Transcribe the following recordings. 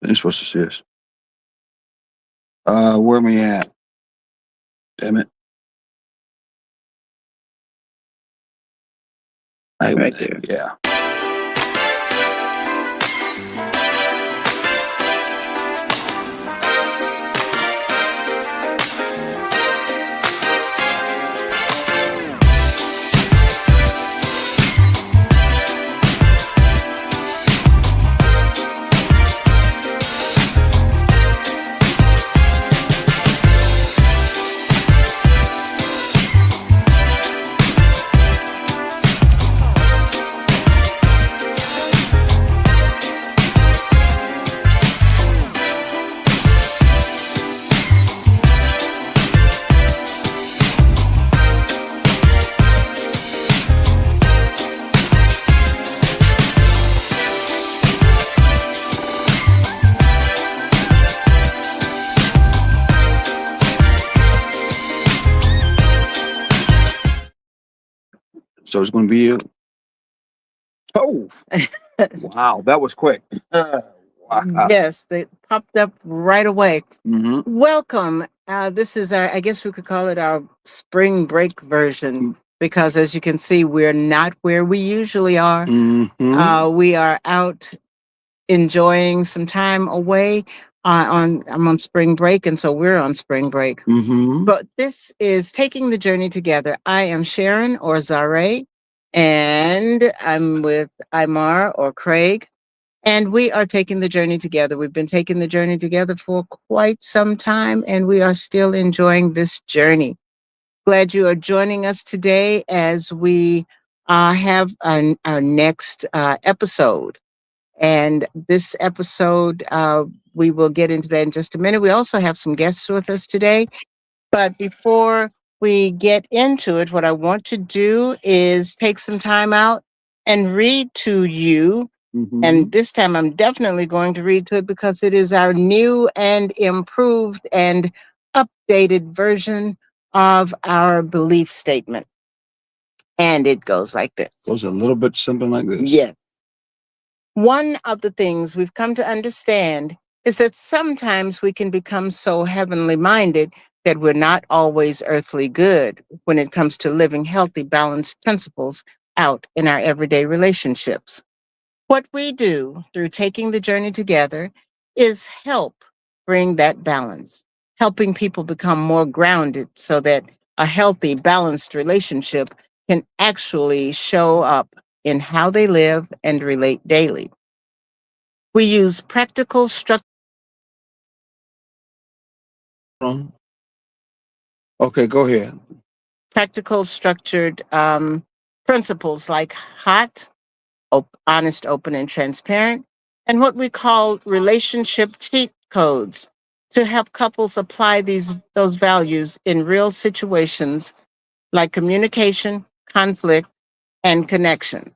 You're supposed to see this. Where am I at? Damn it. Right there. Yeah. So it's going to be you. Oh, wow. That was quick. Wow. Yes, they popped up right away. Mm-hmm. Welcome. This is our, I guess we could call it our spring break version because as you can see, we're not where we usually are. Mm-hmm. We are out enjoying some time away I'm on spring break, and so we're on spring break. Mm-hmm. But this is Taking the Journey Together. I am Sharon or Zare, and I'm with Imar or Craig. And we are taking the journey together. We've been taking the journey together for quite some time, and we are still enjoying this journey. Glad you are joining us today as we have our next episode. And this episode, we will get into that in just a minute. We also have some guests with us today. But before we get into it, what I want to do is take some time out and read to you. Mm-hmm. And this time I'm definitely going to read to it because it is our new and improved and updated version of our belief statement. And it goes like this. Goes a little bit something like this. Yes. One of the things we've come to understand is that sometimes we can become so heavenly minded that we're not always earthly good when it comes to living healthy, balanced principles out in our everyday relationships. What we do through taking the journey together is help bring that balance, helping people become more grounded so that a healthy, balanced relationship can actually show up in how they live and relate daily. We use practical Okay, go ahead. practical structured principles like HOT, honest, open, and transparent, and what we call relationship cheat codes to help couples apply those values in real situations like communication, conflict, and connection.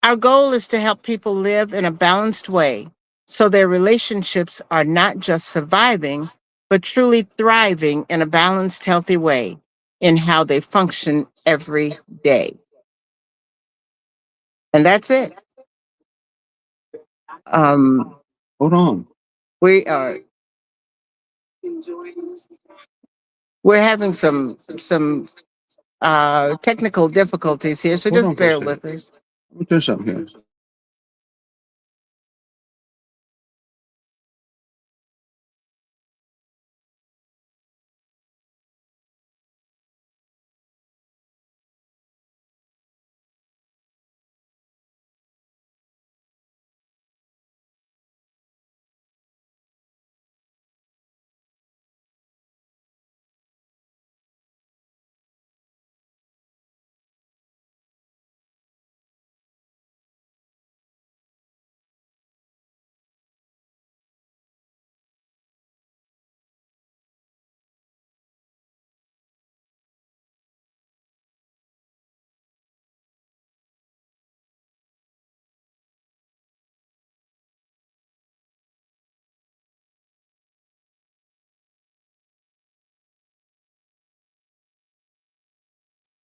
Our goal is to help people live in a balanced way so their relationships are not just surviving, but truly thriving in a balanced, healthy way in how they function every day. And that's it. Hold on. We are we're having some technical difficulties here, so Hold just on for a bear second. with us. Let me do something here.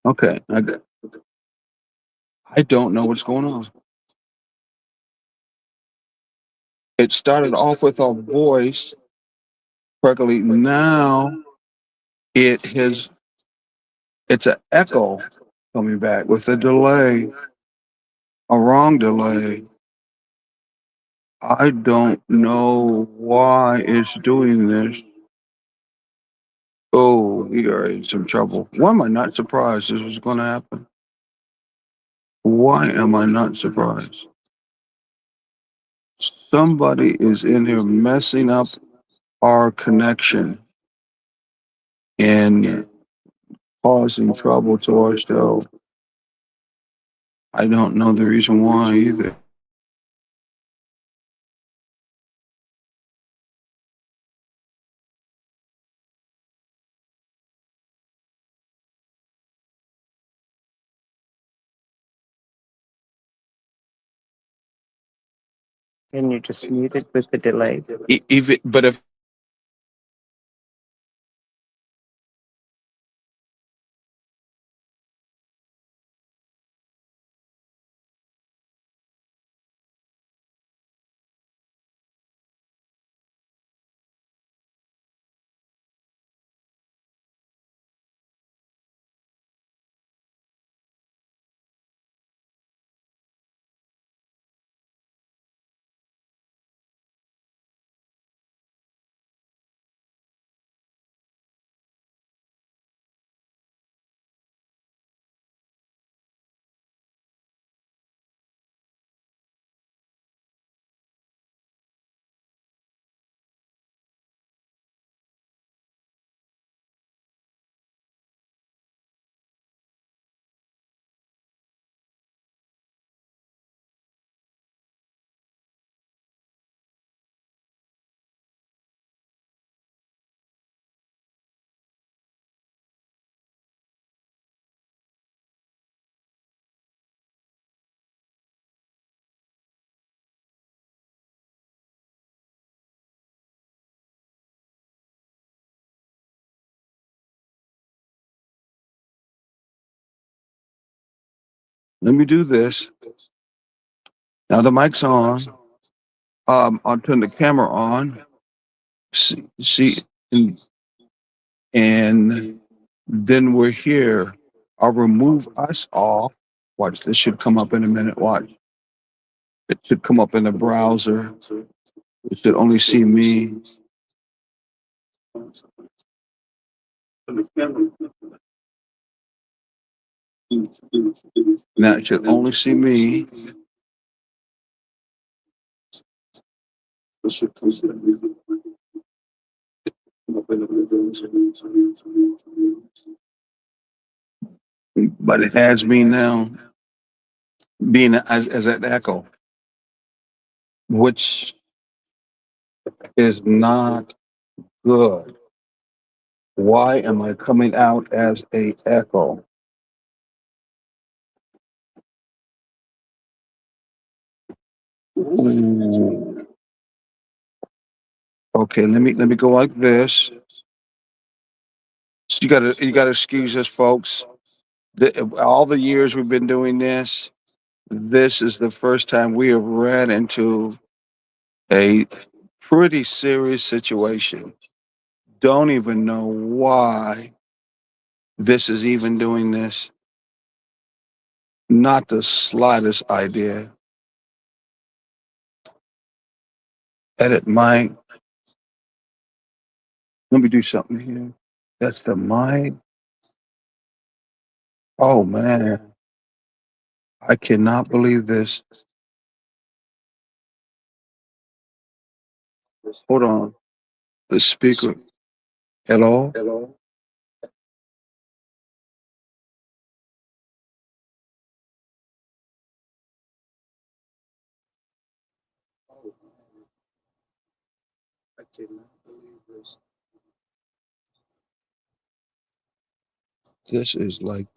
Okay, I don't know what's going on. It started off with a voice correctly. Now it has it's an echo coming back with a delay, a wrong delay. I don't know why it's doing this. Oh, we are in some trouble. Why am I not surprised this was going to happen? Why am I not surprised? Somebody is in here messing up our connection and causing trouble to our show. I don't know the reason why either. And you just muted with the delay. But if let me do this. Now the mic's on. I'll turn the camera on. See, and then we're here. I'll remove us off. Watch, this should come up in a minute. Watch. It should come up in the browser. It should only see me. Now it should only see me. But it has me now being as an echo, which is not good. Why am I coming out as a echo? Ooh. Okay, let me go like this. So you gotta excuse us, folks. All the years we've been doing this, this is the first time we have ran into a pretty serious situation. Don't even know why this is even doing this. Not the slightest idea. Edit mic. Let me do something here. That's the mic. Oh man, I cannot believe this. Hold on. The speaker. Hello? Hello? I cannot believe this. This is like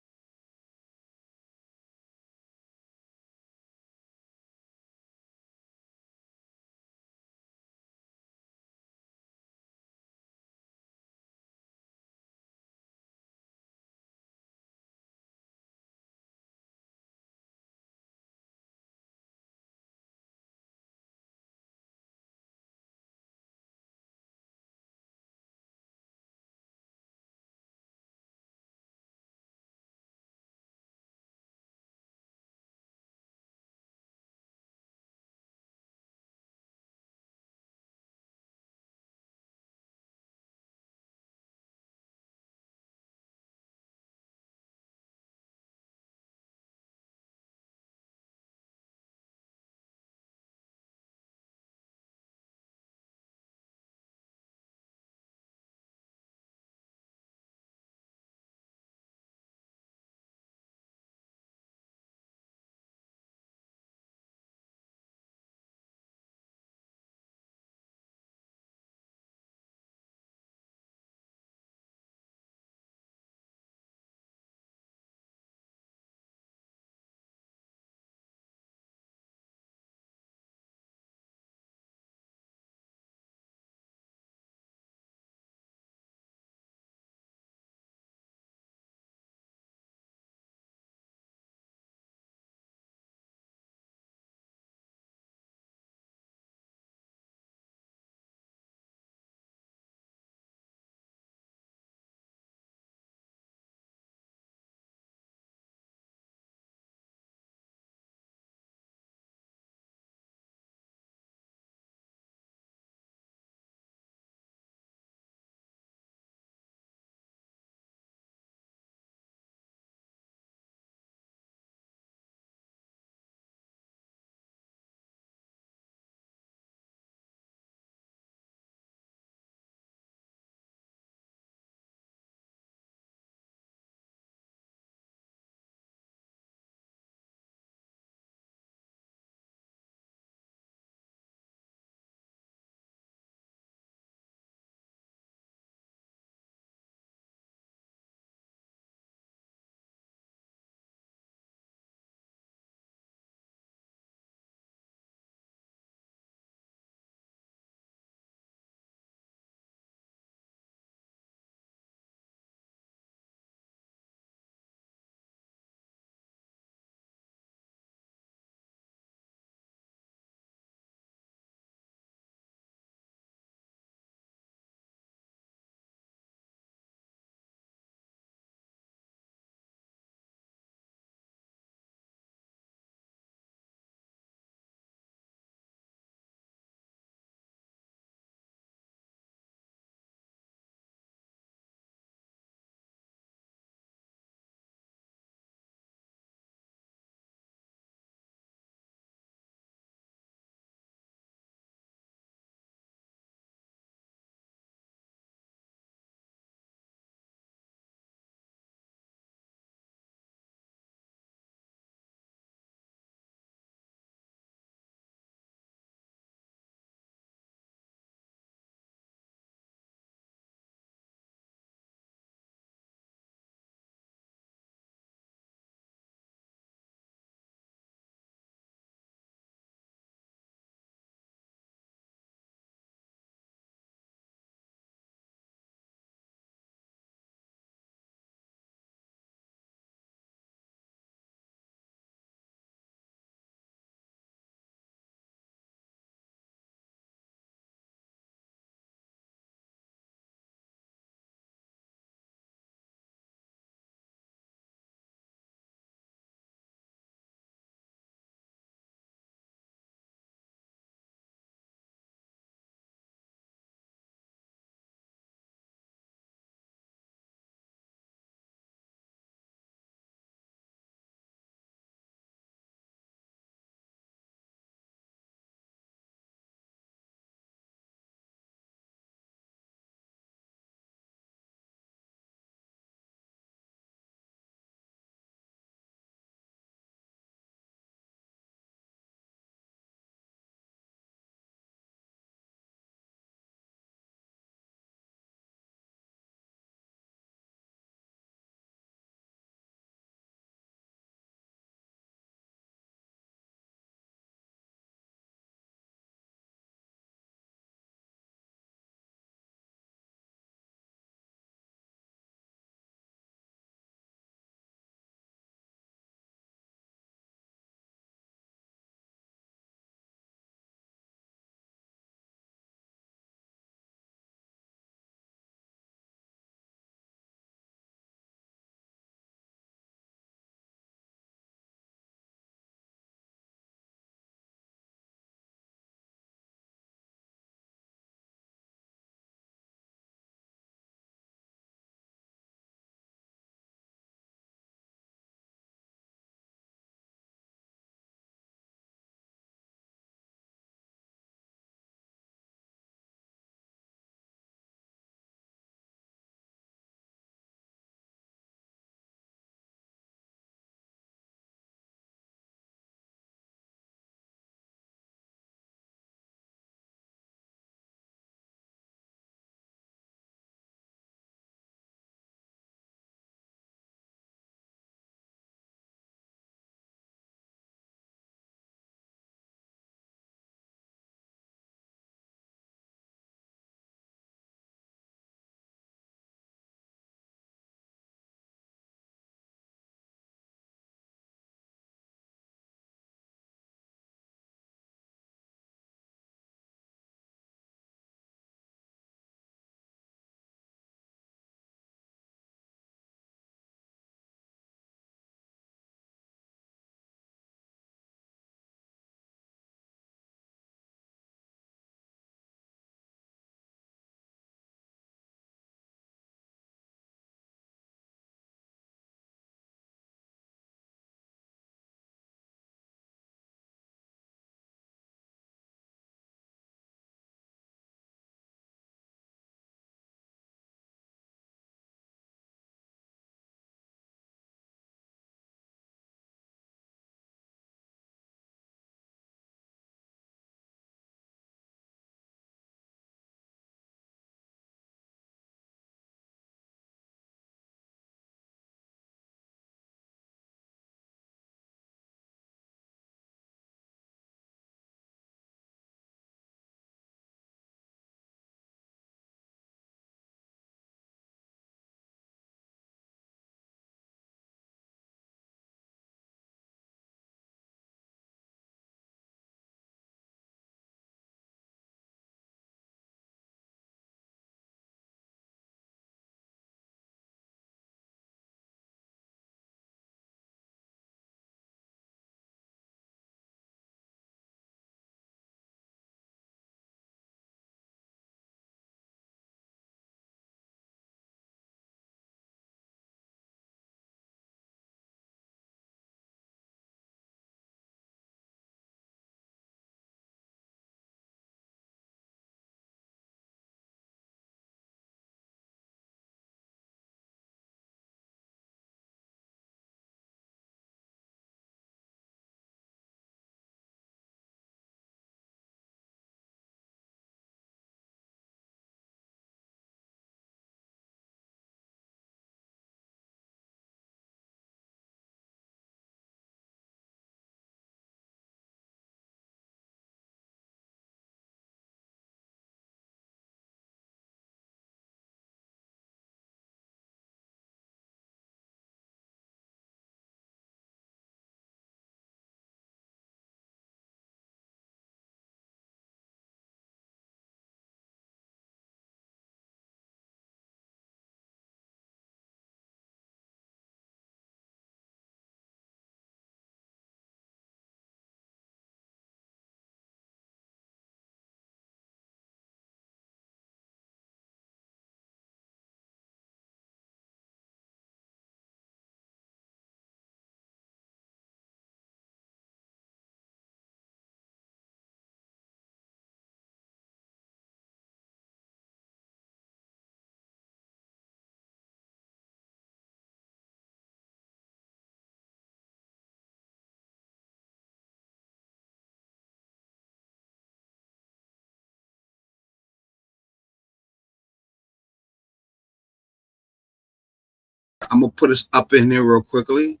I'm gonna put us up in there real quickly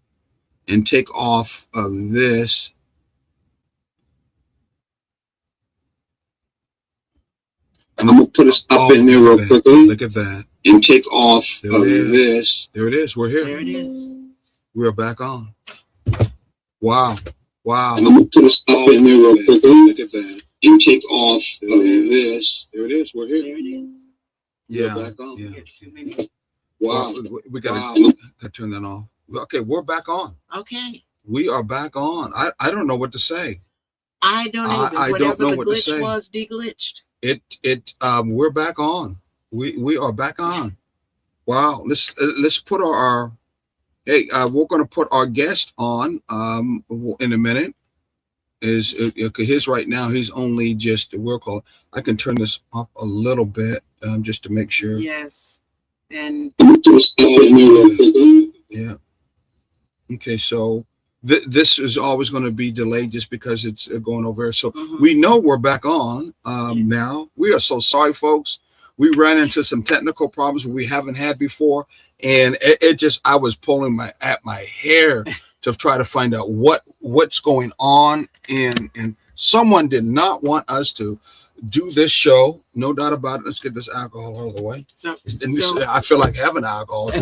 and take off of this. I'm gonna put us up in there real quickly. Look at that. And take off of this. There it is. We're here. There it is. We're back on. Wow. Wow. I'm gonna put us up in there real quickly. Look at that. And take off of this. There it is. We're here. There it is. Yeah. We're back on. Yeah. Too many. Wow. We gotta turn that off. Okay, we're back on. Okay. We are back on. I don't know what to say. I don't even. I Whatever don't know the what to glitch say. was, deglitched. We're back on. We are back on. Wow. Let's put our hey, we're going to put our guest on in a minute. Is his right now, he's only just we'll call it. I can turn this up a little bit just to make sure. Yes. And yeah. Okay, so this is always going to be delayed just because it's going over here. So we know we're back on now. We are so sorry, folks. We ran into some technical problems we haven't had before, and it just I was pulling my hair to try to find out what's going on, and someone did not want us to do this show, no doubt about it. Let's get this alcohol out of the way. I feel like having alcohol.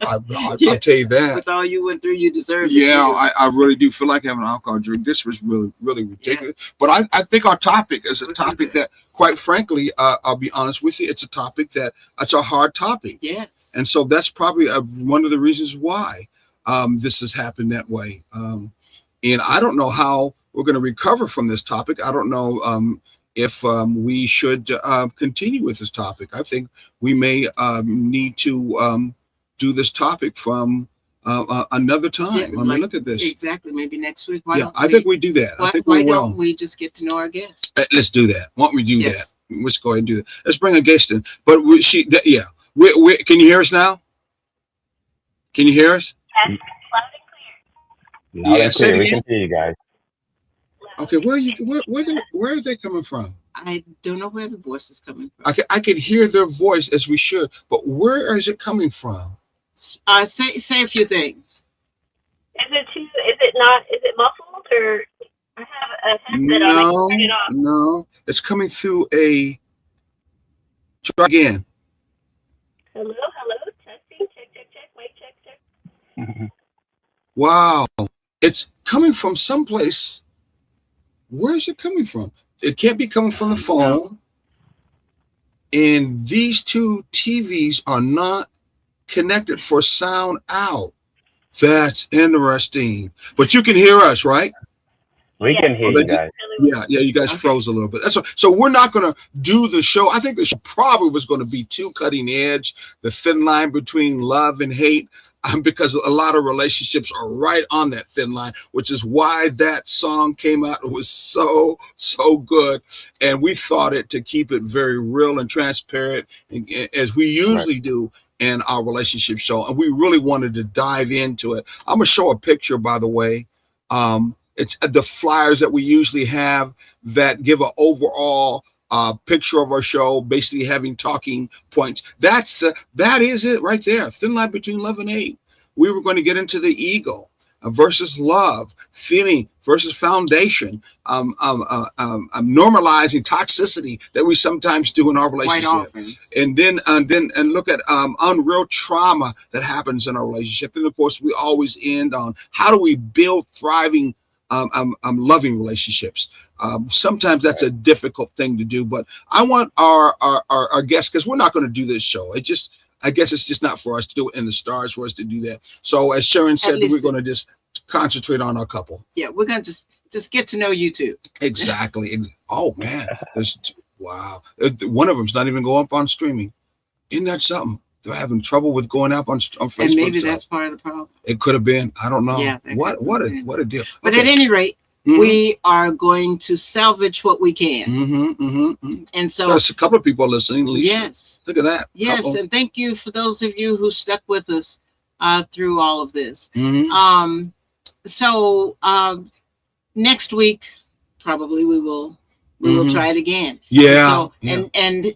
I'll tell you that. With all you went through, you deserve it. Yeah, I really do feel like having an alcohol drink. This was really, really ridiculous. Yeah. But I think our topic is a topic that, quite frankly, I'll be honest with you, it's a topic it's a hard topic. Yes. And so that's probably one of the reasons why this has happened that way. And I don't know how we're going to recover from this topic. I don't know if we should continue with this topic. I think we may need to do this topic from another time. Yeah, I mean, look at this. Exactly. Maybe next week. I think we do that. I think why we will. don't we just get to know our guests? Let's do that. Why don't we do Yes. that? Let's go ahead and do that. Let's bring a guest in. But yeah. Can you hear us now? Can you hear us? Yes, loud and clear. Yeah, say it We again. can hear you guys. Okay, where are they coming from? I don't know where the voice is coming from. I can hear their voice as we should, but where is it coming from? Say a few things. Is it muffled or I have a headset on, I can turn it off. No, it's coming through a. Try again. Hello, testing, check, mic check. Wow, it's coming from someplace. Where is it coming from? It can't be coming from the phone. And these two TVs are not connected for sound out. That's interesting. But you can hear us, right? We can hear you guys. Yeah, you guys froze a little bit. So we're not going to do the show. I think the show probably was going to be too cutting edge, the thin line between love and hate, because a lot of relationships are right on that thin line, which is why that song came out. It was so good, and we thought it to keep it very real and transparent, as we usually do in our relationship show, and we really wanted to dive into it. I'm gonna show a picture, by the way. It's the flyers that we usually have that give an overall picture of our show, basically having talking points. That is it right there. Thin line between love and hate. We were going to get into the ego versus love, feeling versus foundation, normalizing toxicity that we sometimes do in our relationship, and then look at unreal trauma that happens in our relationship. And of course, we always end on how do we build thriving loving relationships. Sometimes that's a difficult thing to do, but I want our guests, because we're not going to do this show. I guess it's just not for us to do it in the stars for us to do that. So as Sharon said, we're going to just concentrate on our couple. Yeah, we're going to just get to know you two. Exactly. Oh man, wow. One of them's not even going up on streaming. Isn't that something? They're having trouble with going up on Facebook. And maybe that's part of the problem. It could have been. I don't know. Yeah, what a deal. But at any rate, we are going to salvage what we can. And so there's a couple of people listening. Lisa. Yes. Look at that. Yes. Uh-oh. And thank you for those of you who stuck with us through all of this. So next week, probably we will try it again. Yeah. So, and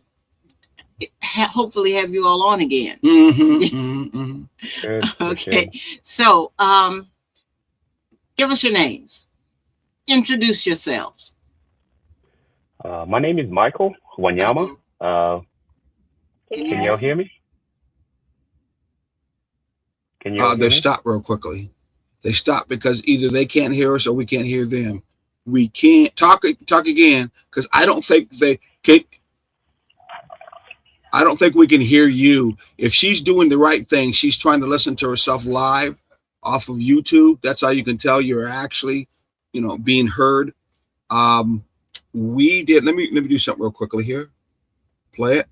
hopefully have you all on again. Good. Okay. So, give us your names. Introduce yourselves. My name is Michael Wanyama. Can y'all hear me? Can y'all hear They me? stop real quickly. They stop because either they can't hear us or we can't hear them. We can't talk again because I don't think they can. I don't think we can hear you. If she's doing the right thing, she's trying to listen to herself live off of YouTube. That's how you can tell you're actually, being heard. We did. Let me do something real quickly here. Play it.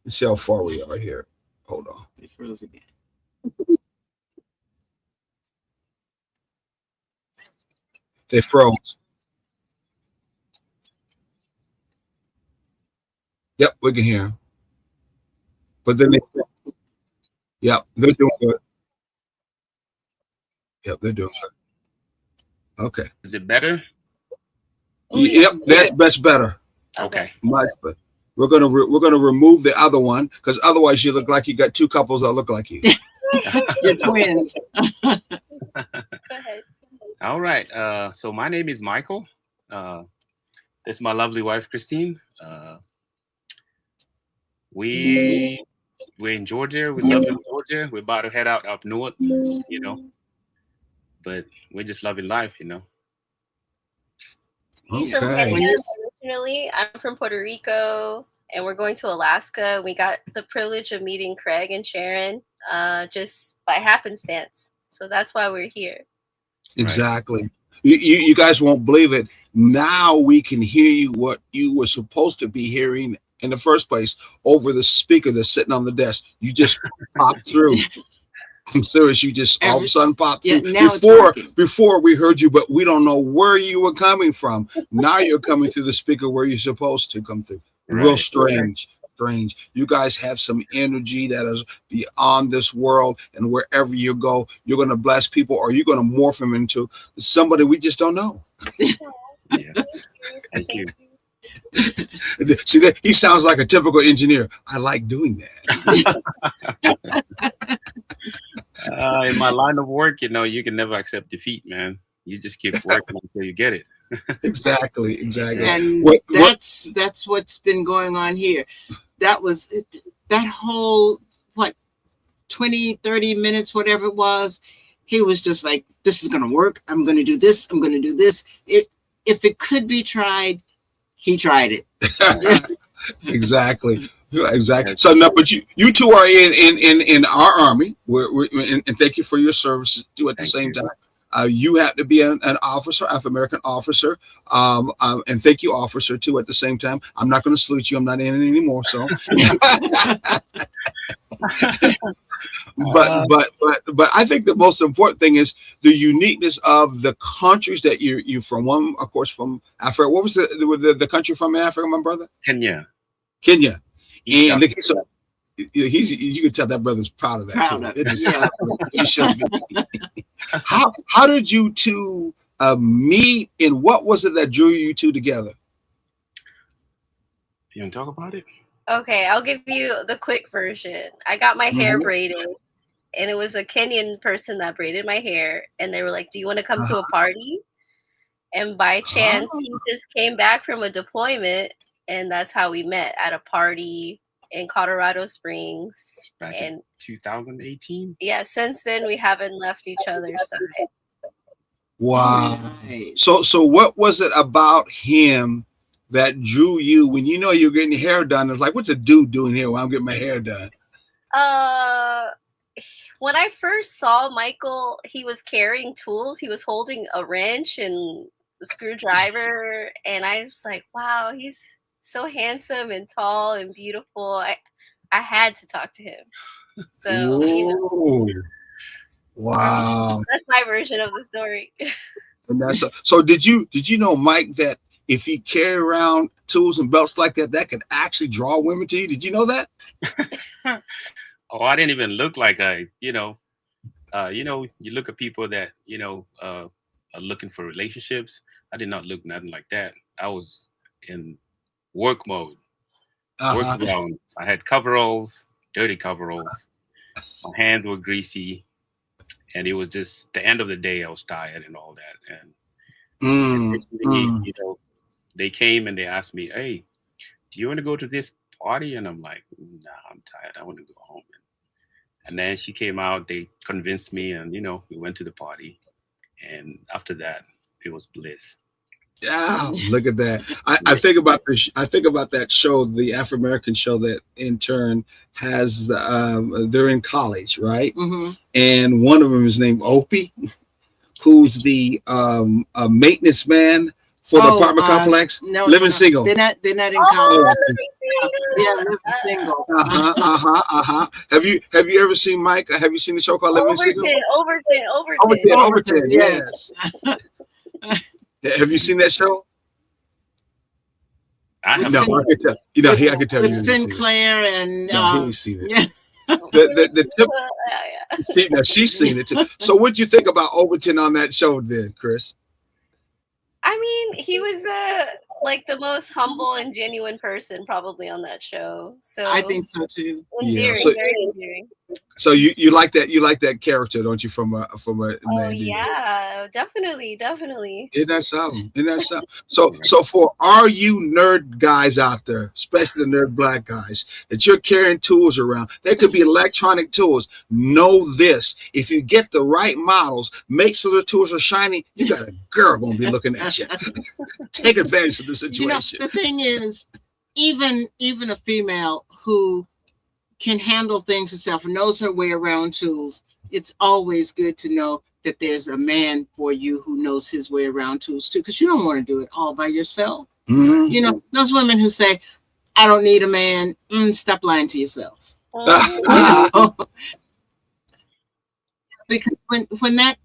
Let's see how far we are here. Hold on. It froze again. They froze. Yep, we can hear them. But then yep, they're doing good. Yep, they're doing good. Okay. Is it better? Yep, that's better. Okay. Much better. We're gonna remove the other one because otherwise you look like you got two couples that look like you. You're twins. Go ahead. All right. So my name is Michael. This is my lovely wife, Christine. We're in Georgia. We love Georgia. We're about to head out up north, but we're just loving life, He's from Okay. Kenya originally. I'm from Puerto Rico, and we're going to Alaska. We got the privilege of meeting Craig and Sharon just by happenstance. So that's why we're here. Exactly. You guys won't believe it. Now we can hear you what you were supposed to be hearing in the first place over the speaker that's sitting on the desk. You just popped through. I'm serious. You just all of a sudden popped through. Before we heard you, but we don't know where you were coming from. Now you're coming through the speaker where you're supposed to come through. Real strange. You guys have some energy that is beyond this world, and wherever you go, you're going to bless people, or you're going to morph them into somebody we just don't know. Yeah. Thank you. See that he sounds like a typical engineer. I like doing that. In my line of work, you can never accept defeat, man. You just keep working until you get it. Exactly. And that's what's been going on here. That was that whole 20, 30 minutes, whatever it was. He was just like, this is going to work. I'm going to do this. I'm going to do this. If it could be tried, he tried it. Exactly. So no, but you two are in our army. And thank you for your services too. At the same time, you have to be an officer, African-American officer, and thank you, officer, too. At the same time, I'm not going to salute you. I'm not in it anymore. So, but I think the most important thing is the uniqueness of the countries that you're from. One, of course, from Africa. What was the country from in Africa, my brother? Kenya. And so you can tell that brother's proud of that too. He should be. How did you two meet, and what was it that drew you two together? You want to talk about it? Okay, I'll give you the quick version. I got my hair braided, and it was a Kenyan person that braided my hair, and they were like, do you want to come to a party? And by chance, he just came back from a deployment, and that's how we met, at a party in Colorado Springs. Back in 2018? Yeah, since then, we haven't left each other's side. Wow. So what was it about him that drew you when you're getting your hair done? It's like, what's a dude doing here while I'm getting my hair done? When I first saw Michael, he was carrying tools. He was holding a wrench and a screwdriver, and I was like, wow, he's so handsome and tall and beautiful. I had to talk to him. So wow, that's my version of the story. And so did you know, Mike, that if he carry around tools and belts like that could actually draw women to you? Did you know that? Oh, I didn't even look like you look at people that are looking for relationships. I did not look nothing like that. I was in work mode. worked around. I had coveralls, dirty coveralls. My hands were greasy, and it was just the end of the day. I was tired and all that. And basically, they came and they asked me, "Hey, do you want to go to this party?" And I'm like, "Nah, I'm tired. I want to go home." And then she came out. They convinced me, and we went to the party. And after that, it was bliss. Yeah, look at that. I think about this. I think about that show, the Afro American show that in turn has they're in college, right? Mm-hmm. And one of them is named Opie, who's the maintenance man for the apartment complex. No, living single. They're not in college. Yeah, living single. Have you ever seen Mike? Have you seen the show called Living Single? Overton. Yes. Have you seen that show? I have No, seen I could tell. I could tell you. With Sinclair and No, he ain't seen it. yeah. The tip. See, now she's seen it too. So, what'd you think about Overton on that show, then, Chris? I mean, he was like the most humble and genuine person probably on that show. So I think so too. Endearing, so, very endearing. So you like that character, don't you? From a Oh man? yeah, definitely. Isn't that something? So for all you nerd guys out there, especially the nerd black guys, that you're carrying tools around, there could be electronic tools. Know this: if you get the right models, make sure the tools are shiny. You got a girl gonna be looking at you. Take advantage of the situation. The thing is, even a female who can handle things herself and knows her way around tools, it's always good to know that there's a man for you who knows his way around tools too, because you don't want to do it all by yourself. Mm-hmm. Those women who say, "I don't need a man," stop lying to yourself. Because when that,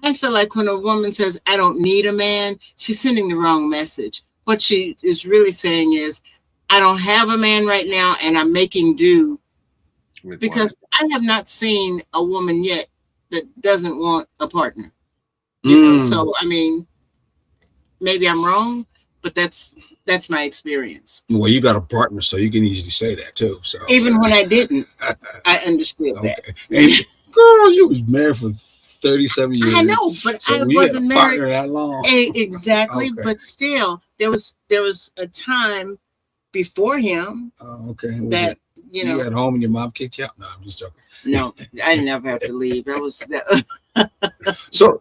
I feel like when a woman says, "I don't need a man," she's sending the wrong message. What she is really saying is, I don't have a man right now, and I'm making do. Because I have not seen a woman yet that doesn't want a partner. So I mean, maybe I'm wrong, but that's my experience. Well, you got a partner, so you can easily say that too. So even when I didn't, I understood that. And girl, you was married for 37 years. I know, but so I wasn't married that long. Exactly, but still, there was a time before him that you were at home and your mom kicked you out. No, I'm just joking. No, I never have to leave. That was that. So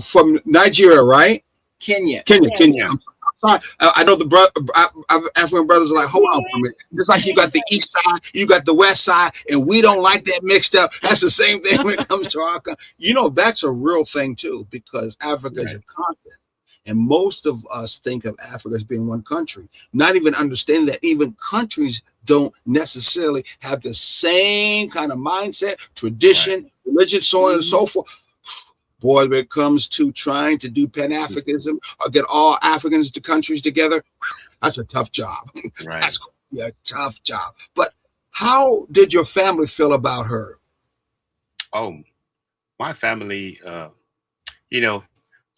from Nigeria, right? Kenya. I'm sorry. I know the African brothers are like, hold on for a minute. Just like you got the east side, you got the west side, and we don't like that mixed up. That's the same thing when it comes to our country. That's a real thing too, because Africa is a continent. And most of us think of Africa as being one country, not even understanding that even countries don't necessarily have the same kind of mindset, tradition, religion, so on and so forth. Boy, when it comes to trying to do Pan-Africanism or get all Africans to countries together, that's a tough job. Right. That's a tough job. But how did your family feel about her? Oh, my family,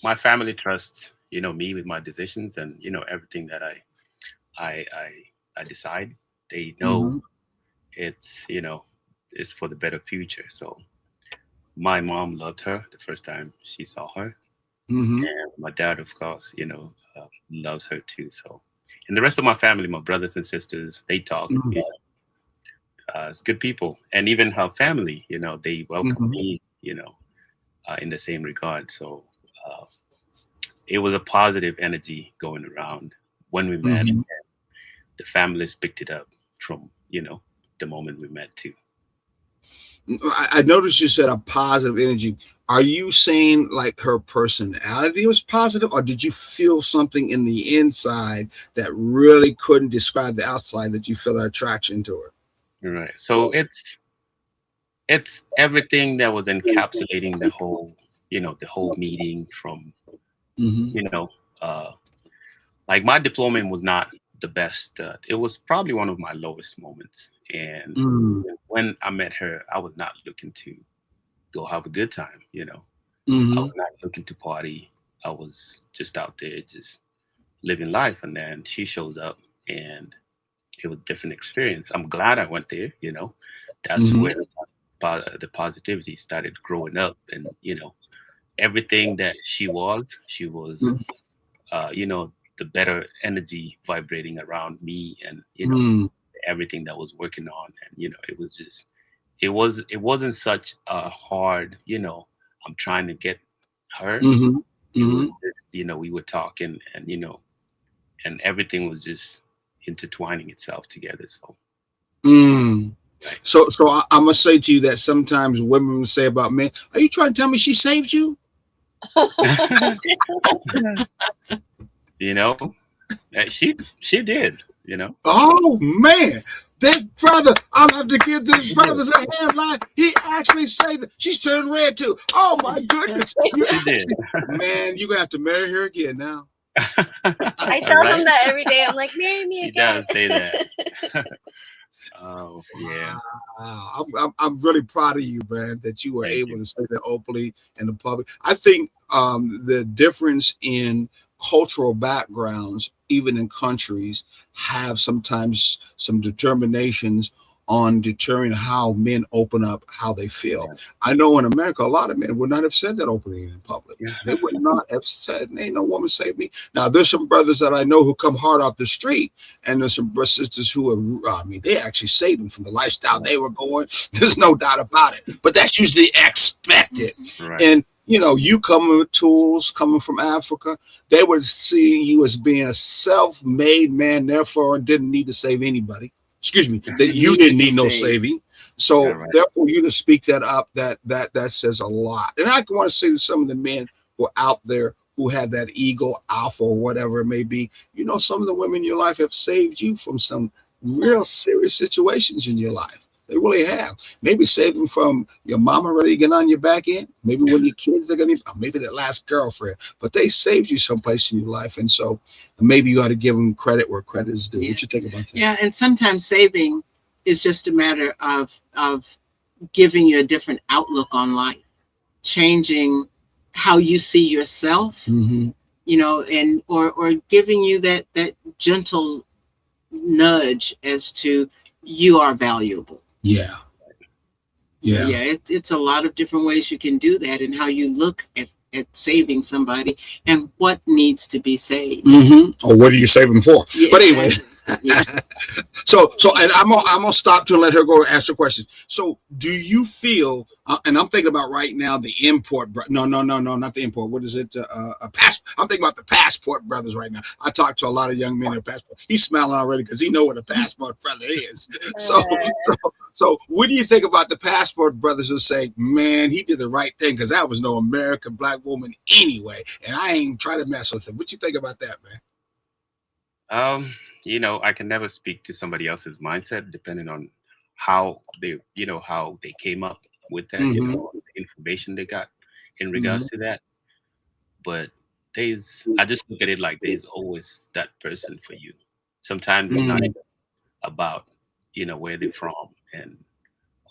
my family trusts, me with my decisions and, everything that I decide. They know it's, it's for the better future. So my mom loved her the first time she saw her. And my dad, of course, loves her too. So, and the rest of my family, my brothers and sisters, they talk. It's good people. And even her family, they welcome me, in the same regard. So it was a positive energy going around when we met. And the families picked it up from, the moment we met too. I noticed you said a positive energy. Are you saying like her personality was positive, or did you feel something in the inside that really couldn't describe the outside that you feel an attraction to her? Right. So it's everything that was encapsulating the whole, the whole meeting from, like my deployment was not the best. It was probably one of my lowest moments. And when I met her, I was not looking to go have a good time, I was not looking to party. I was just out there just living life. And then she shows up and it was a different experience. I'm glad I went there. That's Mhm. where the positivity started growing up, and everything that she was, Mhm. the better energy vibrating around me, and Mm. everything that was working on, and it was just, it wasn't such a hard, I'm trying to get her. Mhm. It was Mhm. just, we were talking, and and everything was just intertwining itself together. So Mm. right. So I'm gonna say to you that sometimes women will say about men, "Are you trying to tell me she saved you?" you know she did. Oh man, that brother! I'll have to give this brothers a hand line. He actually saved it. She's turned red too. Oh my goodness! You She did. actually, man, you're gonna have to marry her again now. I tell Right? him that every day. I'm like, marry me She again. does say that. Oh yeah. Wow. I'm really proud of you, man, that you were Thank able you. to say that openly in the public. I think the difference in cultural backgrounds, even in countries, have sometimes some determinations on deterring how men open up how they feel. Yeah. I know in America, a lot of men would not have said that openly in public. Yeah. They would not have said, "Ain't no woman save me." Now, there's some brothers that I know who come hard off the street, and there's some sisters who are, I mean, they actually saved them from the lifestyle they were going. There's no doubt about it. But that's usually expected. Right. And you coming with tools, coming from Africa, they would see you as being a self-made man, therefore didn't need to save anybody. Excuse me, that you didn't need no saving. So Yeah, right. therefore, you to speak that up, that says a lot. And I want to say to some of the men who are out there who have that ego, alpha, or whatever it may be, some of the women in your life have saved you from some real serious situations in your life. They really have. Maybe saving from your mama ready to get on your back end. Maybe when your kids are going to, maybe that last girlfriend, but they saved you someplace in your life. And so maybe you ought to give them credit where credit is due. Yeah. What you think about that? Yeah, and sometimes saving is just a matter of giving you a different outlook on life, changing how you see yourself, Mm-hmm. and or giving you that gentle nudge as to you are valuable. Yeah. So, Yeah. it's a lot of different ways you can do that, and how you look at saving somebody and what needs to be saved. Mm-hmm. Or what are you saving for? Yeah, But anyway. exactly. Yeah. So, and I'm gonna stop to let her go and ask her questions. So, do you feel? And I'm thinking about right now the import. No, not the import. What is it? A pass. I'm thinking about the passport brothers right now. I talked to a lot of young men at passport. He's smiling already because he know what a passport brother is. So, what do you think about the passport brothers who say, "Man, he did the right thing because that was no American black woman anyway, and I ain't trying to mess with him." What you think about that, man? I can never speak to somebody else's mindset depending on how they came up with that, Mhm. the information they got in regards to that. But I just look at it like there's always that person for you. Sometimes it's not even about, where they're from and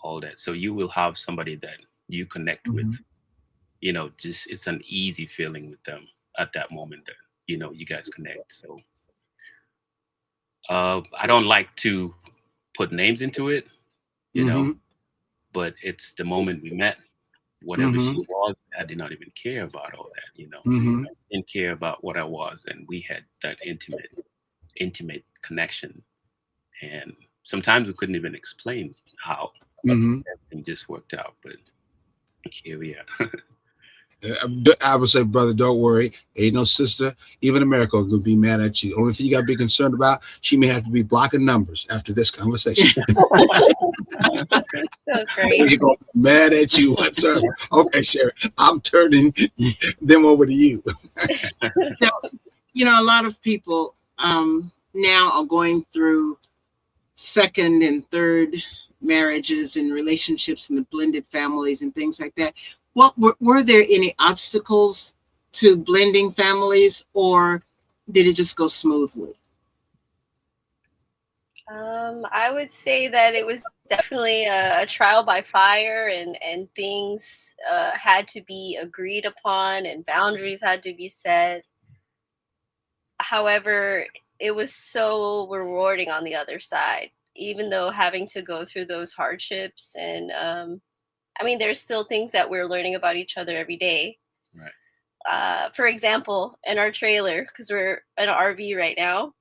all that. So you will have somebody that you connect with, just it's an easy feeling with them at that moment that, you guys connect. So I don't like to put names into it, but it's the moment we met. Whatever she was, I did not even care about all that. I didn't care about what I was, and we had that intimate connection. And sometimes we couldn't even explain how everything just worked out. But here we are. I would say, brother, don't worry. Ain't no sister, even America, will be mad at you. Only thing you got to be concerned about, she may have to be blocking numbers after this conversation. So great. They're gonna be mad at you whatsoever. Okay, Sherry, I'm turning them over to you. So, a lot of people now are going through second and third marriages and relationships and the blended families and things like that. What were there any obstacles to blending families, or did it just go smoothly? I would say that it was definitely a trial by fire, and things had to be agreed upon, and boundaries had to be set. However, it was so rewarding on the other side, even though having to go through those hardships. And I mean, there's still things that we're learning about each other every day. Right. For example, in our trailer, because we're in an RV right now,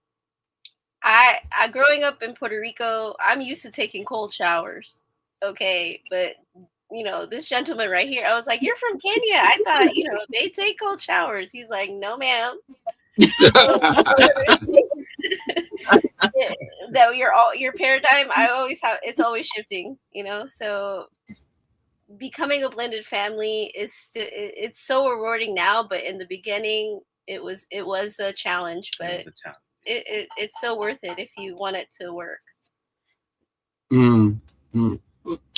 I growing up in Puerto Rico, I'm used to taking cold showers. Okay, but you know, this gentleman right here, I was like, "You're from Kenya." I thought, you know, they take cold showers. He's like, "No, ma'am." That your paradigm, it's always shifting, you know. So becoming a blended family it's so rewarding now, but in the beginning it was a challenge, but it's so worth it if you want it to work.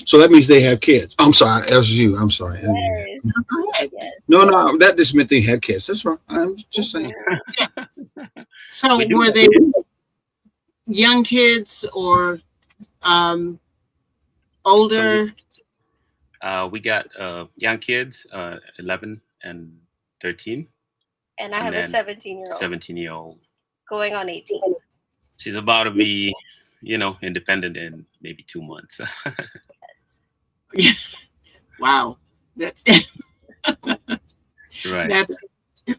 So that means they have kids. I'm sorry, that was you. I'm sorry. Yes. No, that just meant they had kids. That's right. I'm just saying. So We do were have they kids. young kids or older? We got young kids, 11 and 13. And I have a then 17-year-old 17-year-old. going on 18. She's about to be, you know, independent in maybe 2 months. Wow, that's Right. that's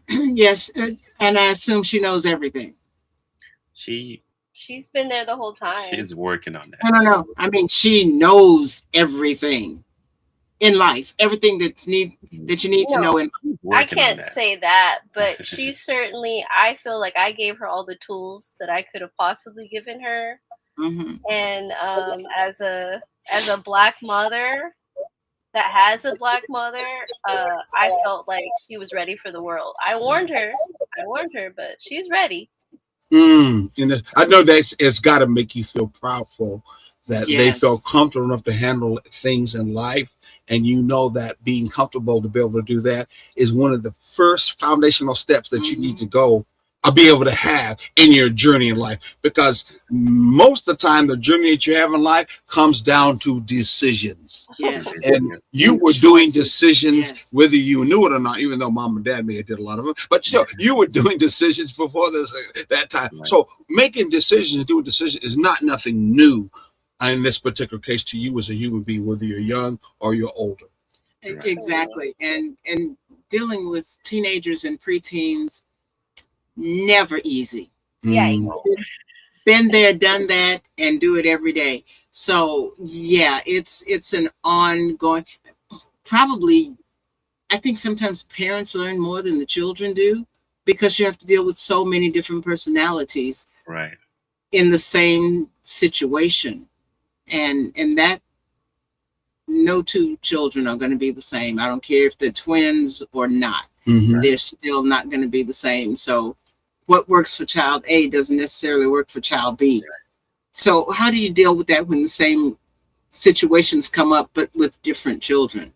yes, and I assume she knows everything. She's been there the whole time. She's working on that. No. I mean, she knows everything in life, everything that you need to know. In I Working on can't that. say that, but she certainly, I feel like I gave her all the tools that I could have possibly given her. Mhm. And as a Black mother that has a Black mother, I felt like she was ready for the world. I warned her, but she's ready. And I know that it's got to make you feel proudful that they Yes. felt comfortable enough to handle things in life. And you know that being comfortable to be able to do that is one of the first foundational steps that you need to go or be able to have in your journey in life. Because most of the time, the journey that you have in life comes down to decisions. Yes. And you were doing Choices. decisions Yes. whether you knew it or not, even though mom and dad may have did a lot of them, but still you were doing decisions before that time. Right. So making decisions, doing decisions is not nothing new in this particular case to you as a human being, whether you're young or you're older. Exactly. And dealing with teenagers and preteens, never easy. Yikes. Been there, done that, and do it every day. So yeah, it's an ongoing, probably, I think sometimes parents learn more than the children do because you have to deal with so many different personalities Right. in the same situation. And that no two children are going to be the same. I don't care if they're twins or not. Mhm. They're still not going to be the same. So what works for child A doesn't necessarily work for child B. So how do you deal with that when the same situations come up but with different children?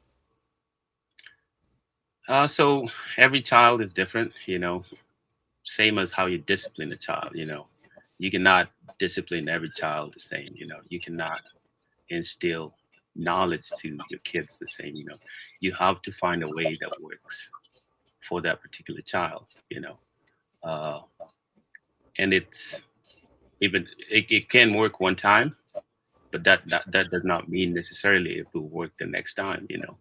So every child is different, you know, same as how you discipline a child, you know. You cannot discipline every child the same, you know. You cannot instill knowledge to your kids the same, you know. You have to find a way that works for that particular child, you know. And it can work one time, but that does not mean necessarily it will work the next time, you know.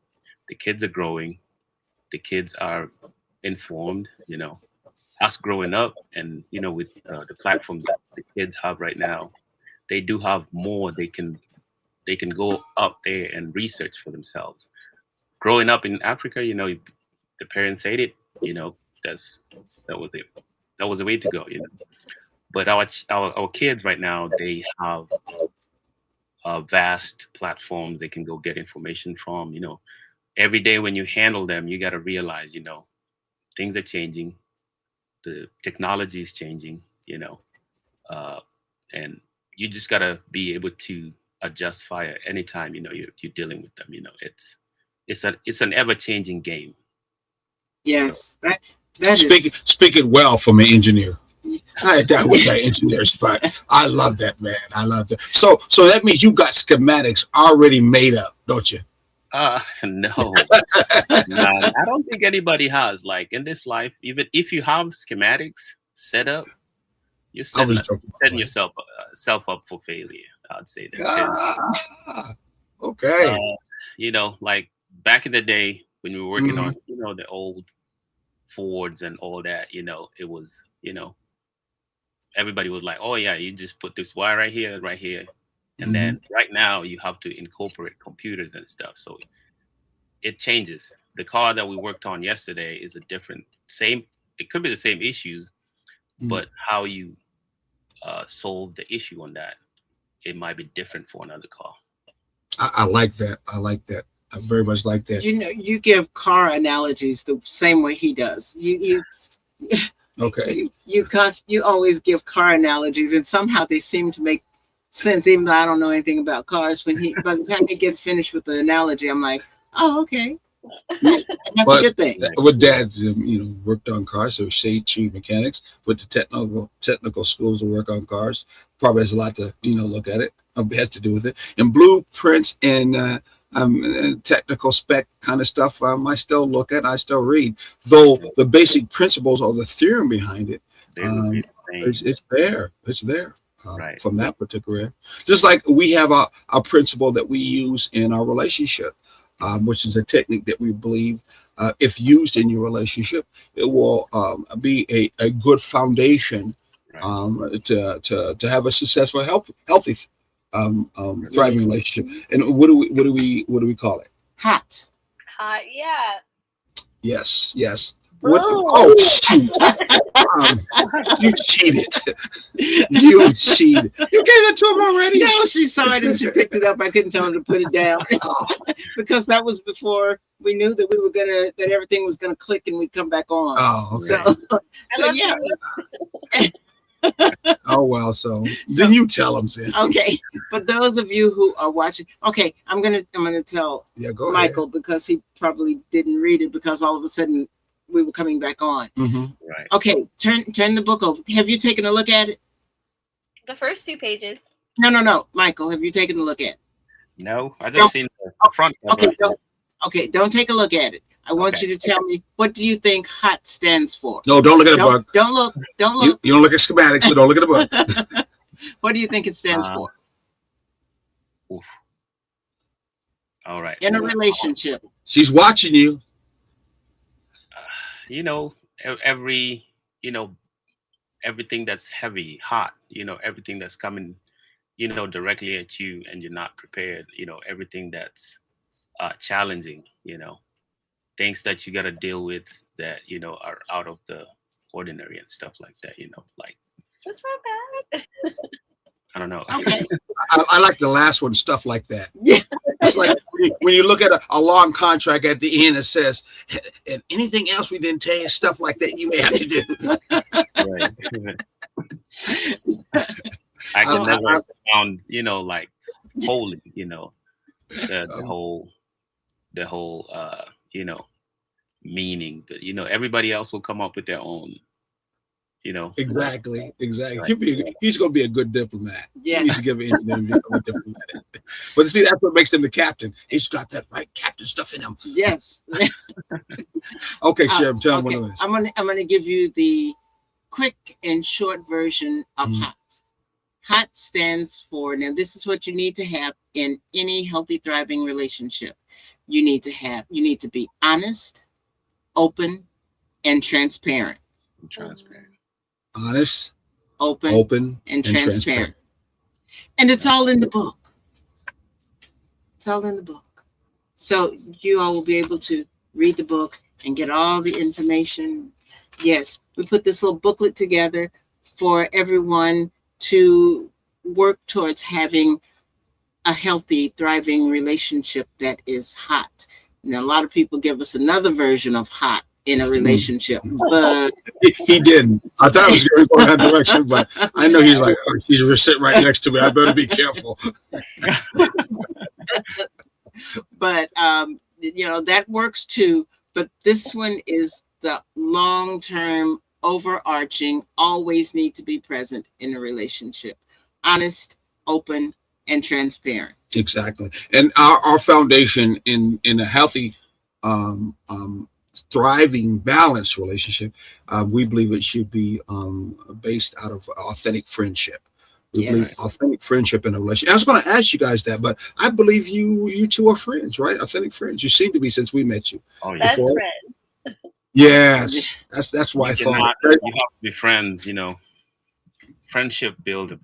The kids are growing, the kids are informed, you know. Us growing up, and you know, with the platform that the kids have right now, they do have more. They can go out there and research for themselves. Growing up in Africa, you know, the parents said it, you know, that was it. That was the way to go, you know. But our kids right now, they have vast platforms they can go get information from. You know, every day when you handle them, you got to realize, you know, things are changing. The technology is changing, you know, and you just got to be able to adjust fire anytime, you know, you're dealing with them. You know, it's an ever-changing game. Yes, that is. Speaking well from an engineer. I wish I engineers, but I love that, man. I love that. So that means you got schematics already made up, don't you? No, no, I don't think anybody has. Like in this life, even if you have schematics set up, you're I was setting, joking. setting yourself self up for failure. I'd say that. 'Cause, Okay. you know, like back in the day when we were working Mhm. on, you know, the old Fords and all that, you know, it was, you know, everybody was like, oh yeah, you just put this wire right here. And then right now you have to incorporate computers and stuff. So it changes. The car that we worked on yesterday is a different, same, it could be the same issues, but how you solve the issue on that, it might be different for another car. I like that. I like that. I very much like that. You know, you give car analogies the same way he does. Okay. You always give car analogies, and somehow they seem to make sense, even though I don't know anything about cars. By the time he gets finished with the analogy, I'm like, oh, okay. And that's But a good thing. with Dad's, worked on cars, so Shade Mechanics, with the technical schools to work on cars. Probably has a lot to look at it. Has to do with it. And blueprints and technical spec kind of stuff. I still look at. I still read. Though the basic principles or the theorem behind it, They would be the same. it's there. It's there. Right. From that particular end. Just like we have a principle that we use in our relationship, which is a technique that we believe if used in your relationship, it will be a good foundation to have a successful, healthy, thriving relationship. And what do we call it? Hot. Yeah. Yes. Boom. Oh shoot! You cheated. You cheated. You gave it to him already. No, she saw it and she picked it up. I couldn't tell her to put it down because that was before we knew that that everything was gonna click and we'd come back on. Oh, okay. So yeah. Oh well, so then you tell them, Sid. Okay, for those of you who are watching, okay, I'm gonna tell Go Michael because he probably didn't read it because all of a sudden we were coming back on. Right. Okay, turn the book over. Have you taken a look at it? The first 2 pages. No, Michael, have you taken a look at it? No, I just seen the front cover. Okay, don't take a look at it. I want you to tell me, what do you think HOT stands for? No, don't look at the book. Don't look. You don't look at schematics, so don't look at the book. What do you think it stands for? Oof. All right. In a relationship. She's watching you. Every, everything that's heavy, hot, everything that's coming, directly at you and you're not prepared, everything that's challenging, things that you got to deal with that, are out of the ordinary and stuff like that, like. That's not bad. I don't know. Okay. I like the last one, stuff like that. Yeah. It's like when you look at a long contract at the end, it says, and anything else we didn't tell you, stuff like that you may have to do. Right. I can never sound, like holy, the whole meaning, but everybody else will come up with their own, Exactly. Right. He's going to be a good diplomat. Yeah. He needs to give an engineer a diplomat. But see, that's what makes him the captain. He's got that right captain stuff in him. Yes. Okay, Sharon, tell him what Okay. it is. I'm gonna give you the quick and short version of HOT. HOT stands for, now this is what you need to have in any healthy, thriving relationship. You need to be honest, open, and transparent. Honest, Open, and transparent. And it's all in the book. It's all in the book. So you all will be able to read the book and get all the information. Yes, we put this little booklet together for everyone to work towards having a healthy, thriving relationship that is hot. Now, a lot of people give us another version of hot in a relationship, but he didn't. I thought it was going to go in that direction, but I know he's like, oh, he's sitting right next to me. I better be careful. but that works too. But this one is the long-term, overarching, always need to be present in a relationship. Honest, open, and transparent. Exactly. And our foundation in a healthy thriving, balanced relationship, we believe it should be based out of authentic friendship. We believe Yes. authentic friendship in a relationship. I was going to ask you guys that, but I believe you two are friends, right? Authentic friends. You seem to be since we met you Oh yeah. Best before. friend. Yes, that's why I You thought. cannot. You have to be friends. You know, friendship builds a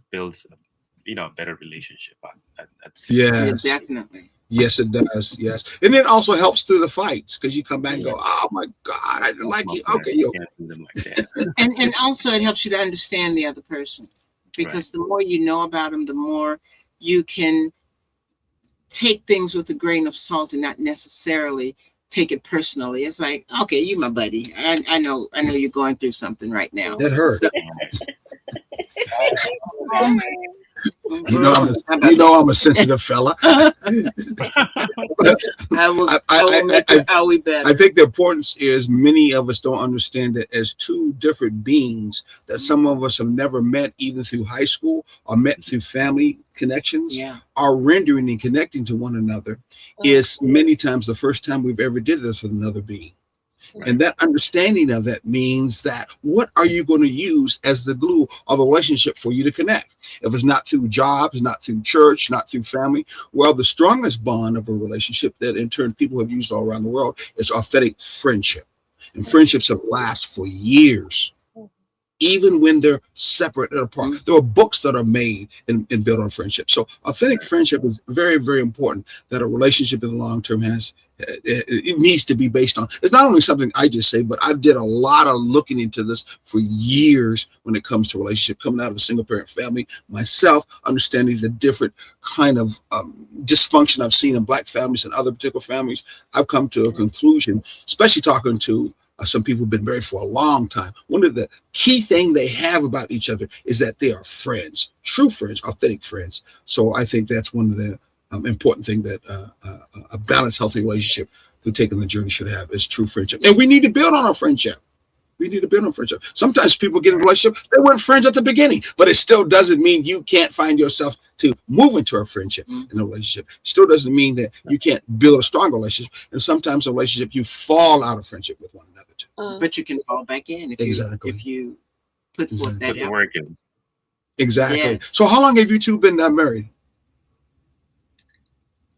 better relationship. That's Yeah, Yes, definitely. yes, it does. Yes, and it also helps through the fights because you come back and go, "Oh my God, I didn't like my you." friend. Okay, You yo, can't do them like that. And also it helps you to understand the other person, because the more you know about them, the more you can take things with a grain of salt and not necessarily take it personally. It's like, okay, you my buddy. I know you're going through something right now. that hurt. So, You know, I'm a sensitive fella. I will, I- I will make your Owie better. I think the importance is many of us don't understand it as two different beings that some of us have never met, even through high school or met through family connections. Yeah. Our rendering and connecting to one another is many times the first time we've ever did this with another being. And that understanding of that means that what are you going to use as the glue of the relationship for you to connect? If it's not through jobs, not through church, not through family, well, the strongest bond of a relationship that in turn people have used all around the world is authentic friendship. And friendships have lasted for years, even when they're separate and apart. There are books that are made and built on friendship. So authentic friendship is very, very important, that a relationship in the long term has. It needs to be based on. It's not only something I just say, but I did a lot of looking into this for years when it comes to relationship, coming out of a single parent family myself, understanding the different kind of dysfunction I've seen in Black families and other particular families. I've come to a conclusion, especially talking to some people who've been married for a long time. One of the key things they have about each other is that they are friends, true friends, authentic friends. So I think that's one of the important things that a balanced, healthy relationship through taking the journey should have, is true friendship. And we need to build on our friendship. We need to build on friendship. Sometimes people get in a relationship, they weren't friends at the beginning, but it still doesn't mean you can't find yourself to move into a friendship in a relationship. Still doesn't mean that you can't build a strong relationship. And sometimes a relationship, you fall out of friendship with one another too. But you can fall back in if Exactly. you put forth Exactly. that Put the effort. work in. Exactly. Yes. So how long have you two been married?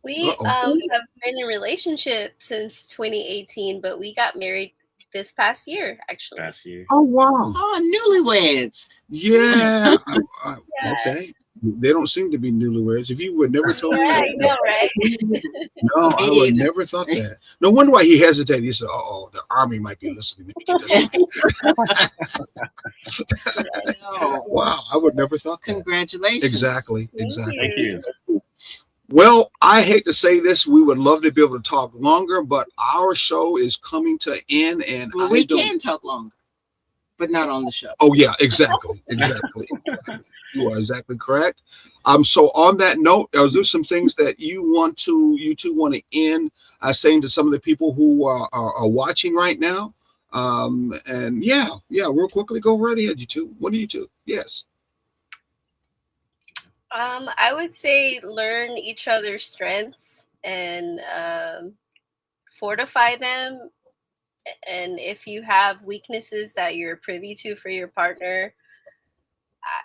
We Uh-oh. have been in a relationship since 2018, but we got married this past year, actually. Last year. Oh, wow. Oh, newlyweds. Yeah. Yeah. Okay. They don't seem to be newlyweds. If you would never told me Yeah, that. I know, right? No, I would never thought that. No wonder why he hesitated. He said, "Oh, the army might be listening." Wow, I would never thought that. Congratulations. Exactly, exactly. Thank you. Well, I hate to say this, we would love to be able to talk longer, but our show is coming to end, and Well, we can talk longer, but not on the show. Oh yeah, exactly, exactly. You are exactly correct. So on that note, is there some things that you two want to end saying to some of the people who are watching right now? And yeah, real quickly, go right ahead, you two. What do you two? Yes. I would say learn each other's strengths and fortify them. And if you have weaknesses that you're privy to for your partner,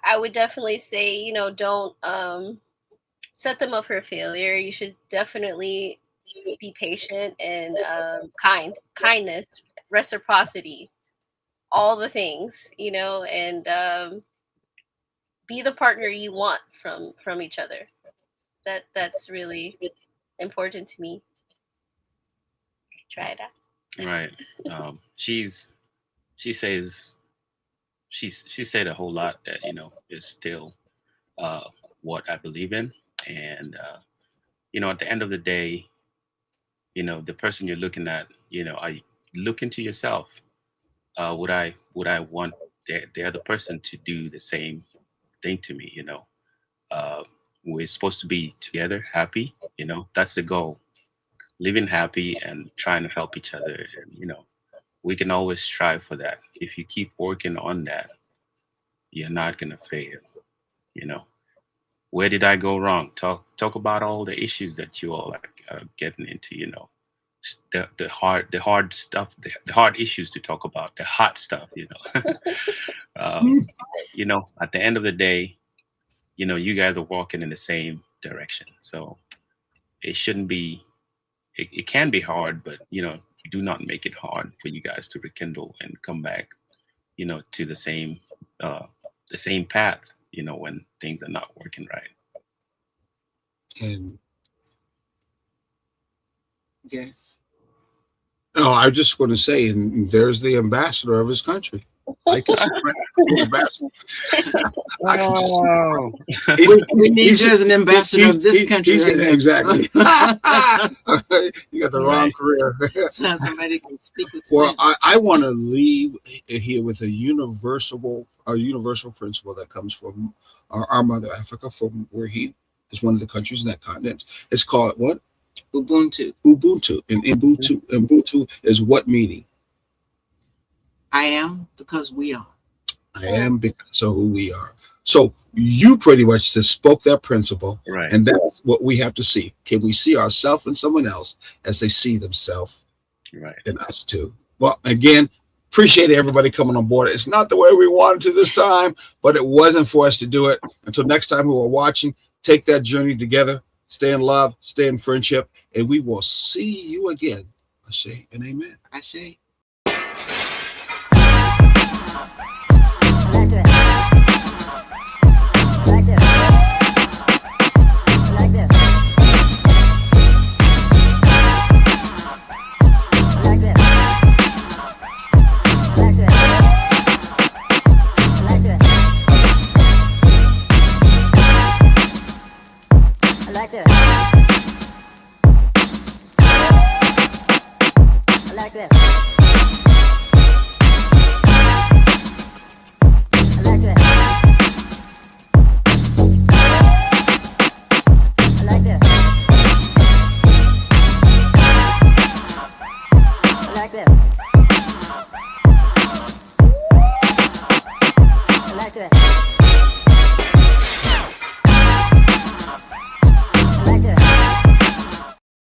I would definitely say, don't set them up for failure. You should definitely be patient and kindness, reciprocity, all the things, and be the partner you want from each other. That's really important to me. Try that. Right. She said a whole lot that is still what I believe in, and at the end of the day, the person you're looking at, I look into yourself. Would I want the other person to do the same thing to me? We're supposed to be together, happy. That's the goal. Living happy and trying to help each other, and we can always strive for that. If you keep working on that, you're not gonna fail. Where did I go wrong? Talk about all the issues that you all are getting into. the hard stuff, the hard issues to talk about, the hot stuff, at the end of the day, you guys are walking in the same direction. So it shouldn't be, it can be hard, but, do not make it hard for you guys to rekindle and come back, to the same path, when things are not working right. And Yes. I just want to say, and there's the ambassador of his country. I can see the ambassador. I can just see We need you as an ambassador of this country. he's- right now. exactly. You got the wrong career. So somebody can speak with Well, sense. I want to leave here with a universal principle that comes from our mother Africa, from where he is one of the countries in that continent. It's called what? Ubuntu. Ubuntu. And Ubuntu is what meaning? I am because we are. I am because of who we are. So you pretty much just spoke that principle, Right. and that's what we have to see. Can we see ourselves in someone else as they see themselves Right. in us too? Well, again, appreciate everybody coming on board. It's not the way we wanted to this time, but it wasn't for us to do it. Until next time, who are watching, take that journey together. Stay in love, stay in friendship, and we will see you again. Ashe and amen. I say.